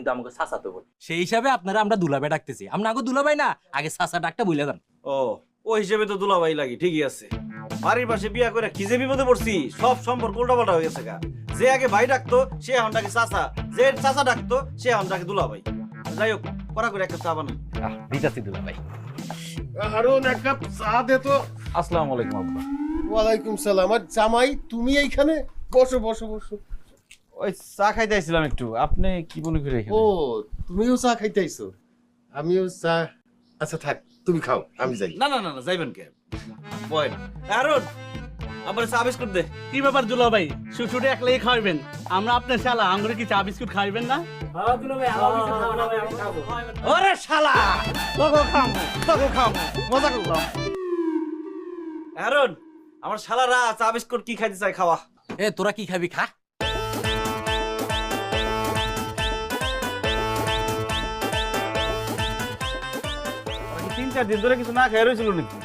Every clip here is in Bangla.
কিন্তু আমাকে চাচাতো বোন, সেই হিসাবে আপনারা আমরা দুলাভাই ডাকতেছি। আমরা আগে দুলাভাই না, আগে চাচা ডাকটা বুঝলে দেন। ও ওই হিসেবে তো দুলাভাই লাগি, ঠিকই আছে। বাড়ির পাশে বিয়া করে কি যে বিপদে পড়ছি, সব সম্পর্ক উল্টাপাল্টা হয়ে গেছে গা। যে আগে ভাই ডাকতো সে এখন ডাকে চাচা, যে চাচা ডাকতো সে এখন ডাকে দুলাভাই। যাই হোক, করা করে একটা চা বানান। দিতাছি দুলাভাই। হারুন এক কাপ চা দে তো। আসসালামু আলাইকুম আব্বা। ওয়ালাইকুম সালাম। আর জামাই তুমি এইখানে? বসো বসো বসো। ওই চা খাইতে আইছিলাম একটু, আপনি কি মনে করে ও তুমিও চা খাইতে আইছো? আমিও চা। আচ্ছা থাক, তুমি খাও, আমি যাই। না না না না, যাইবেন কে? বয় হারুন, আবার চা বিস্কুট দে। কি ব্যাপার দুলাভাই, শ্বশুরে একলাই খাওয়াবেন? আমরা আপনার শালা, আমরা কি চা বিস্কুট খাইবেন না? ওরে শালা, তোকে খামু, তোকে খামু, মজা করলাম। হারুন, আমার শালারা চা বিস্কুট কি খাইতে চায়, খাওয়া। এ তোরা কি খাবি খা। 3-4 দিন ধরে কিছু না খেয়ে রয়েছিল নাকি?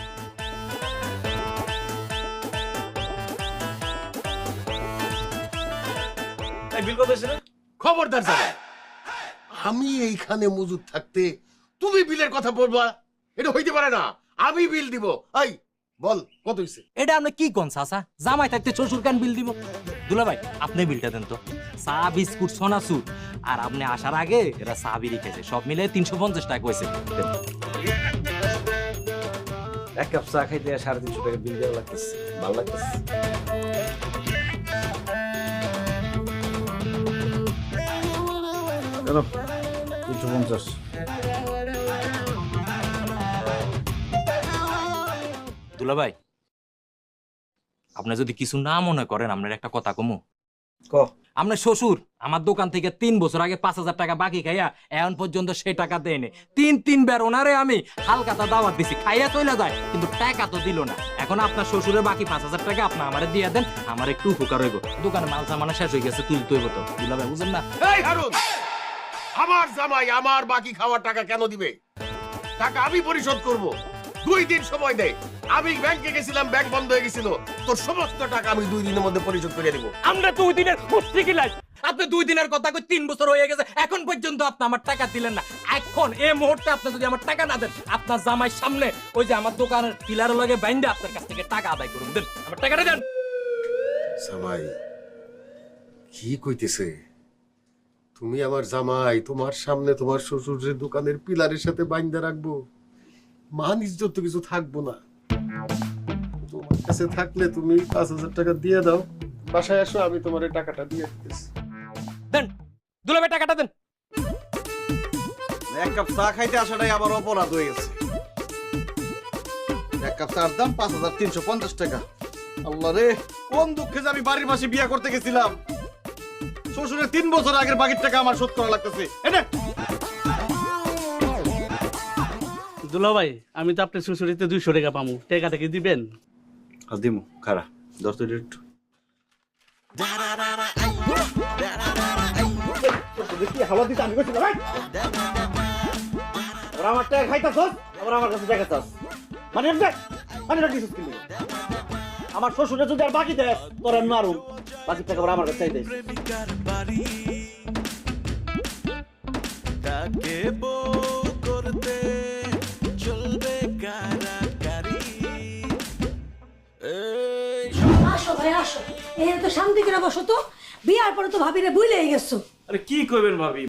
বিল কত হয়েছে? খবরদার জামাই, আমি এইখানে মজুদ থাকতে তুমি বিলের কথা বলবা? এটা হইতে পারে না। আমি বিল দিব। এই বল কত হইছে? এটা আপনি কি কোন চাচা? জামাই থাকতে শ্বশুর কান বিল দিব? দুলাভাই আপনি বিলটা দেন তো। চা বিস্কুট সোনাসুর আর আপনি আসার আগে এরা চা বিড়ি খেয়েছে, সব মিলে 350 টাকা হয়েছে। এক কাপ চা খাইতে 350 টাকা বিল দেওয়া লাগতেছে, ভালো লাগতেছে। চলো 350। দুলাভাই আপনি যদি কিছু না মনে করেন, আপনার একটা কথা কমু। ক আপনার শ্বশুর আমার দোকান থেকে 3 বছর আগে 5000 টাকা বাকি খাইয়া এখন পর্যন্ত সে টাকা দেয়নি। 3 বার ওনারে আমি হালকাতা দাওয়াত দিছি, খাইয়া চলে যায় কিন্তু টাকা তো দিল না। এখন আপনার শ্বশুরের বাকি 5000 টাকা আপনি আমারে দিয়ে দেন, আমার একটু উপকার হইব। দোকানে মাল সামানা শেষ হয়ে গেছে, তুলতে হইব তো। দুলাভাই বুঝেন না? এই হারুন, আমার জামাই আমার বাকি খাওয়ার টাকা কেন দিবে? টাকা আমি পরিশোধ করব। 2 দিন সময় দে। আমি ব্যাংকে গেছিলাম, ব্যাংক বন্ধ হয়ে গেছিল। তোর সমস্ত টাকা আমি 2 দিনের মধ্যে পরিশোধ করে দেব। আমরা 2 দিনের কুস্তি কিলাই। আপনি 2 দিনের কথা কই 3 বছর হয়ে গেছে, এখন পর্যন্ত আপনি আমার টাকা দিলেন না। এখন এই মুহূর্তে আপনি যদি আমার টাকা না দেন, আপনার জামাই সামনে ওই যে আমার দোকানের পিলারের লগে বাইন্দা আপনার কাছ থেকে টাকা আদায় করুন। দেন আমার টাকাটা দেন। জামাই কি কইতেছে? তুমি আমার জামাই, তোমার সামনে তোমার শ্বশুরের দোকানের পিলারের সাথে বাইন্ধা রাখবো? মান ইজ্জত তো কিছু থাকবো না। তোমার কাছে থাকলে তুমি 5000 টাকা দিয়ে দাও, বাসায় আসো, আমি তোমার এই টাকাটা দিয়ে দিতেছি। দেন দুলাভাই টাকাটা দেন। এক কাপ চা খাইতে আসাটাই আবার অপরাধ হয়ে গেছে। এক কাপ চার দাম 5350 টাকা। আল্লাহ রে, কোন দুঃখে যে আমি বাড়ির পাশে বিয়া করতে গেছিলাম। শ্বশুরের 3 বছর আগের বাকির টাকা আমার শোধ করা লাগতেছে। এটা দুলাভাই, আমি তো আপনার শ্বশুরিতে 200 টাকা পামু, টাকাটা কি দিবেন? দিমু খারা 10 মিনিট। হাওয়া দিতে আমি কইছিলাম ভাই, ওরা আমার টাকা খাইতাছস, আবার আমার কাছে টাকা চাস। মানে রাখিস কি? আমার শ্বশুরে যদি আর বাকি দেয় তোর আর মারুম, বাকি টাকা আবার আমার কাছে চাই দেয়। তাকে বউ করতে চলবে কারাকারি। আসো ভাই আসো, এই তো শান্তি করে বসো তো। বিয়ার পরে তো ভাবিরে ভুলেই গেছো। আরে কি কইবেন ভাবি,